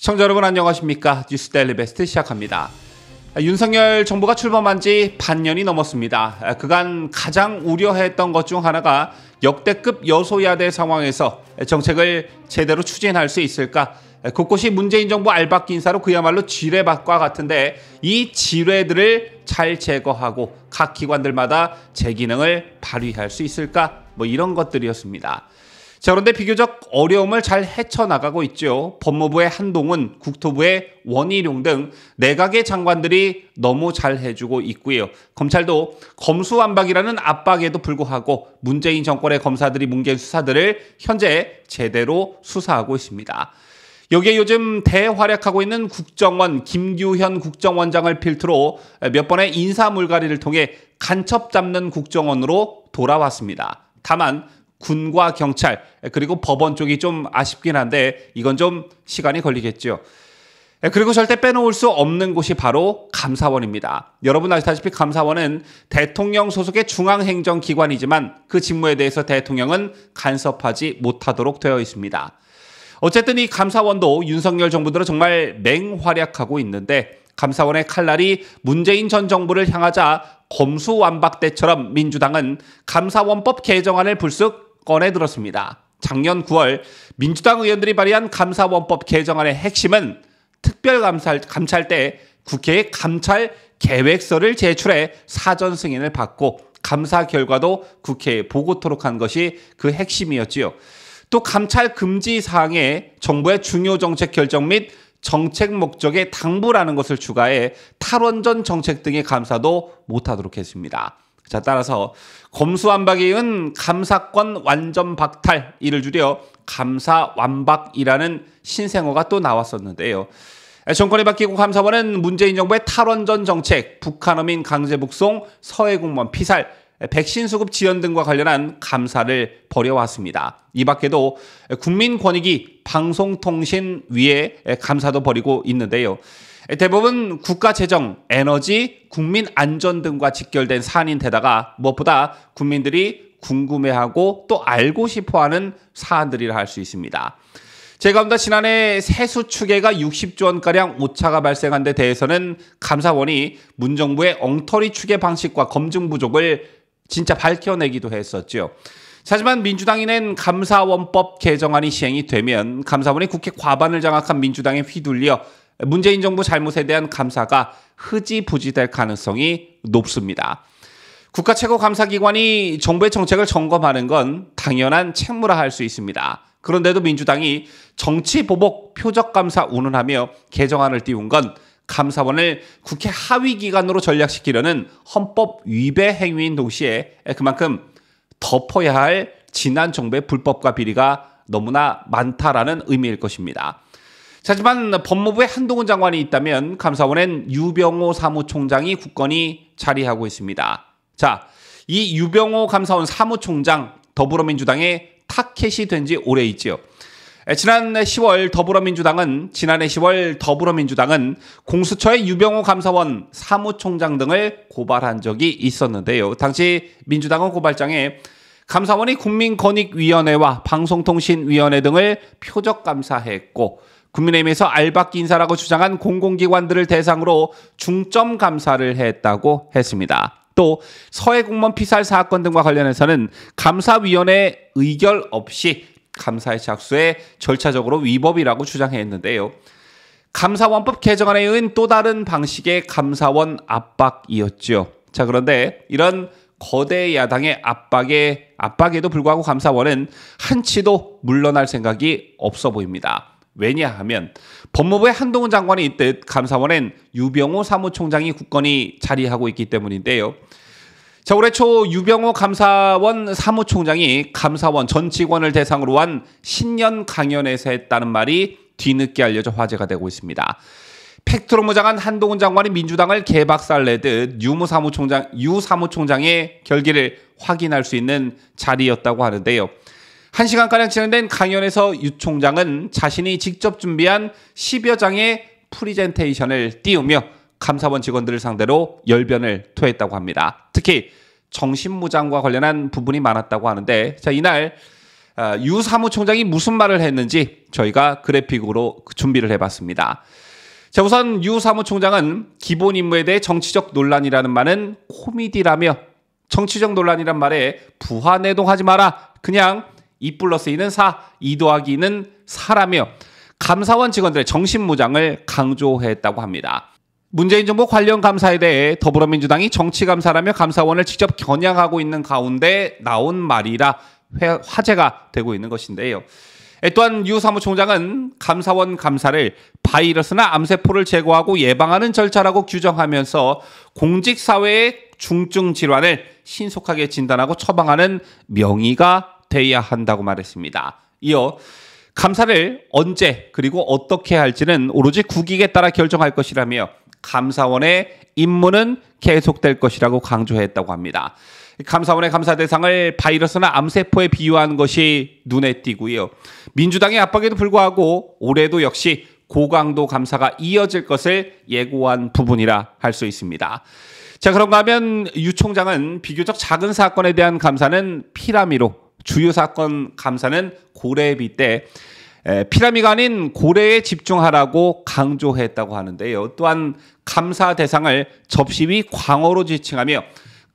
시청자 여러분 안녕하십니까? 뉴스데일리 베스트 시작합니다. 윤석열 정부가 출범한 지 반년이 넘었습니다. 그간 가장 우려했던 것 중 하나가 역대급 여소야대 상황에서 정책을 제대로 추진할 수 있을까? 곳곳이 문재인 정부 알박기 인사로 그야말로 지뢰밭과 같은데 이 지뢰들을 잘 제거하고 각 기관들마다 제 기능을 발휘할 수 있을까? 이런 것들이었습니다. 자, 그런데 비교적 어려움을 잘 헤쳐나가고 있죠. 법무부의 한동훈, 국토부의 원희룡 등 내각의 장관들이 너무 잘 해주고 있고요. 검찰도 검수완박이라는 압박에도 불구하고 문재인 정권의 검사들이 뭉갠 수사들을 현재 제대로 수사하고 있습니다. 여기에 요즘 대활약하고 있는 국정원 김규현 국정원장을 필두로 몇 번의 인사물갈이를 통해 간첩 잡는 국정원으로 돌아왔습니다. 다만 군과 경찰 그리고 법원 쪽이 좀 아쉽긴 한데 이건 좀 시간이 걸리겠죠. 그리고 절대 빼놓을 수 없는 곳이 바로 감사원입니다. 여러분 아시다시피 감사원은 대통령 소속의 중앙행정기관이지만 그 직무에 대해서 대통령은 간섭하지 못하도록 되어 있습니다. 어쨌든 이 감사원도 윤석열 정부 들어 정말 맹활약하고 있는데 감사원의 칼날이 문재인 전 정부를 향하자 검수완박 때처럼 민주당은 감사원법 개정안을 불쑥 꺼내들었습니다. 작년 9월 민주당 의원들이 발의한 감사원법 개정안의 핵심은 특별감찰 때 국회에 감찰 계획서를 제출해 사전 승인을 받고 감사 결과도 국회에 보고토록 한 것이 그 핵심이었지요. 또 감찰 금지 사항에 정부의 중요 정책 결정 및 정책 목적에 당부라는 것을 추가해 탈원전 정책 등의 감사도 못하도록 했습니다. 자, 따라서 검수완박에 이은 감사권 완전 박탈, 이를 줄여 감사완박이라는 신생어가 또 나왔었는데요. 정권이 바뀌고 감사원은 문재인 정부의 탈원전 정책, 북한 어민 강제 북송, 서해 공무원 피살, 백신 수급 지연 등과 관련한 감사를 벌여왔습니다. 이 밖에도 국민권익위 방송통신위의 감사도 벌이고 있는데요. 대부분 국가재정, 에너지, 국민안전 등과 직결된 사안인데다가 무엇보다 국민들이 궁금해하고 또 알고 싶어하는 사안들이라 할 수 있습니다. 제 가운데 지난해 세수 추계가 60조 원가량 오차가 발생한 데 대해서는 감사원이 문정부의 엉터리 추계 방식과 검증 부족을 진짜 밝혀내기도 했었죠. 하지만 민주당이 낸 감사원법 개정안이 시행이 되면 감사원이 국회 과반을 장악한 민주당에 휘둘려 문재인 정부 잘못에 대한 감사가 흐지부지될 가능성이 높습니다. 국가 최고 감사기관이 정부의 정책을 점검하는 건 당연한 책무라 할 수 있습니다. 그런데도 민주당이 정치보복 표적감사 운운하며 개정안을 띄운 건 감사원을 국회 하위기관으로 전략시키려는 헌법 위배 행위인 동시에 그만큼 덮어야 할 지난 정부의 불법과 비리가 너무나 많다라는 의미일 것입니다. 하지만 법무부에 한동훈 장관이 있다면 감사원엔 유병호 사무총장이 굳건히 자리하고 있습니다. 자, 이 유병호 감사원 사무총장 더불어민주당의 타켓이 된 지 오래 있지요. 지난해 10월 더불어민주당은 공수처의 유병호 감사원 사무총장 등을 고발한 적이 있었는데요. 당시 민주당은 고발장에 감사원이 국민권익위원회와 방송통신위원회 등을 표적감사했고 국민의힘에서 알박기 인사라고 주장한 공공기관들을 대상으로 중점 감사를 했다고 했습니다. 또 서해 공무원 피살 사건 등과 관련해서는 감사위원회 의결 없이 감사에 착수해 절차적으로 위법이라고 주장했는데요. 감사원법 개정안에 의한 또 다른 방식의 감사원 압박이었죠. 자, 그런데 이런 거대 야당의 압박에도 불구하고 감사원은 한치도 물러날 생각이 없어 보입니다. 왜냐하면 법무부에 한동훈 장관이 있듯 감사원엔 유병호 사무총장이 굳건히 자리하고 있기 때문인데요. 자, 올해 초 유병호 감사원 사무총장이 감사원 전 직원을 대상으로 한 신년 강연에서 했다는 말이 뒤늦게 알려져 화제가 되고 있습니다. 팩트로 무장한 한동훈 장관이 민주당을 개박살내듯 유 사무총장의 결기를 확인할 수 있는 자리였다고 하는데요. 1시간가량 진행된 강연에서 유 총장은 자신이 직접 준비한 10여 장의 프리젠테이션을 띄우며 감사원 직원들을 상대로 열변을 토했다고 합니다. 특히 정신무장과 관련한 부분이 많았다고 하는데, 자, 이날 유 사무총장이 무슨 말을 했는지 저희가 그래픽으로 준비를 해봤습니다. 자, 우선 유 사무총장은 기본 임무에 대해 정치적 논란이라는 말은 코미디라며 정치적 논란이란 말에 부하내동하지 마라. 그냥 2 플러스 2는 4, 2 더하기 2는 4라며 감사원 직원들의 정신무장을 강조했다고 합니다. 문재인 정부 관련 감사에 대해 더불어민주당이 정치감사라며 감사원을 직접 겨냥하고 있는 가운데 나온 말이라 화제가 되고 있는 것인데요. 또한 유 사무총장은 감사원 감사를 바이러스나 암세포를 제거하고 예방하는 절차라고 규정하면서 공직사회의 중증 질환을 신속하게 진단하고 처방하는 명의가 돼야 한다고 말했습니다. 이어 감사를 언제 그리고 어떻게 할지는 오로지 국익에 따라 결정할 것이라며 감사원의 임무는 계속될 것이라고 강조했다고 합니다. 감사원의 감사 대상을 바이러스나 암세포에 비유한 것이 눈에 띄고요. 민주당의 압박에도 불구하고 올해도 역시 고강도 감사가 이어질 것을 예고한 부분이라 할 수 있습니다. 자, 그런가 하면 유 총장은 비교적 작은 사건에 대한 감사는 피라미로, 주요 사건 감사는 고래에 빗대 피라미가 아닌 고래에 집중하라고 강조했다고 하는데요. 또한 감사 대상을 접시 위 광어로 지칭하며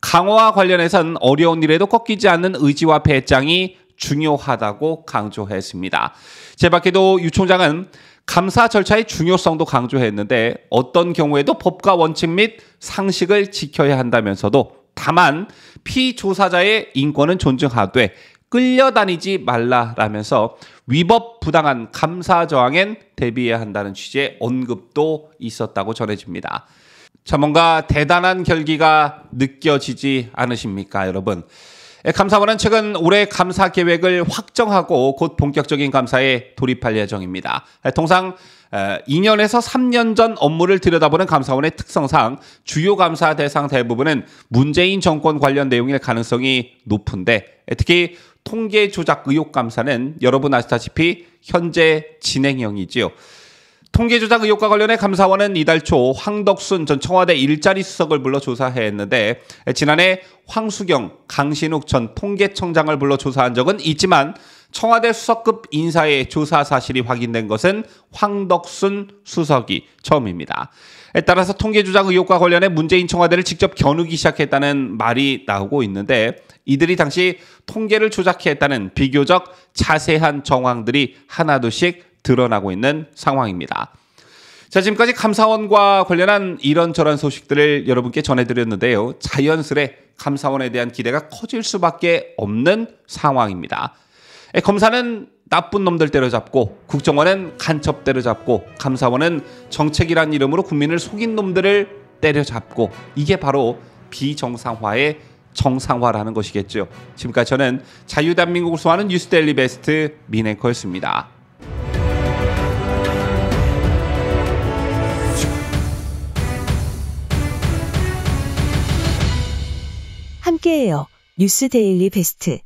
강어와 관련해선 어려운 일에도 꺾이지 않는 의지와 배짱이 중요하다고 강조했습니다. 제밖에도 유 총장은 감사 절차의 중요성도 강조했는데 어떤 경우에도 법과 원칙 및 상식을 지켜야 한다면서도 다만 피조사자의 인권은 존중하되 끌려다니지 말라라면서 위법 부당한 감사 저항엔 대비해야 한다는 취지의 언급도 있었다고 전해집니다. 자, 뭔가 대단한 결기가 느껴지지 않으십니까, 여러분? 감사원은 최근 올해 감사 계획을 확정하고 곧 본격적인 감사에 돌입할 예정입니다. 통상 2년에서 3년 전 업무를 들여다보는 감사원의 특성상 주요 감사 대상 대부분은 문재인 정권 관련 내용일 가능성이 높은데 특히 통계 조작 의혹 감사는 여러분 아시다시피 현재 진행형이지요. 통계 조작 의혹과 관련해 감사원은 이달 초 황덕순 전 청와대 일자리 수석을 불러 조사했는데 지난해 황수경, 강신욱 전 통계청장을 불러 조사한 적은 있지만 청와대 수석급 인사의 조사 사실이 확인된 것은 황덕순 수석이 처음입니다. 따라서 통계 조작 의혹과 관련해 문재인 청와대를 직접 겨누기 시작했다는 말이 나오고 있는데 이들이 당시 통계를 조작했다는 비교적 자세한 정황들이 하나둘씩 드러나고 있는 상황입니다. 자, 지금까지 감사원과 관련한 이런저런 소식들을 여러분께 전해드렸는데요. 자연스레 감사원에 대한 기대가 커질 수밖에 없는 상황입니다. 검사는 나쁜 놈들 때려잡고 국정원은 간첩 때려잡고 감사원은 정책이란 이름으로 국민을 속인 놈들을 때려잡고 이게 바로 비정상화의 정상화라는 것이겠죠. 지금까지 저는 자유대한민국을 소화하는 뉴스데일리 베스트 민앵커였습니다. 함께해요. 뉴스데일리 베스트.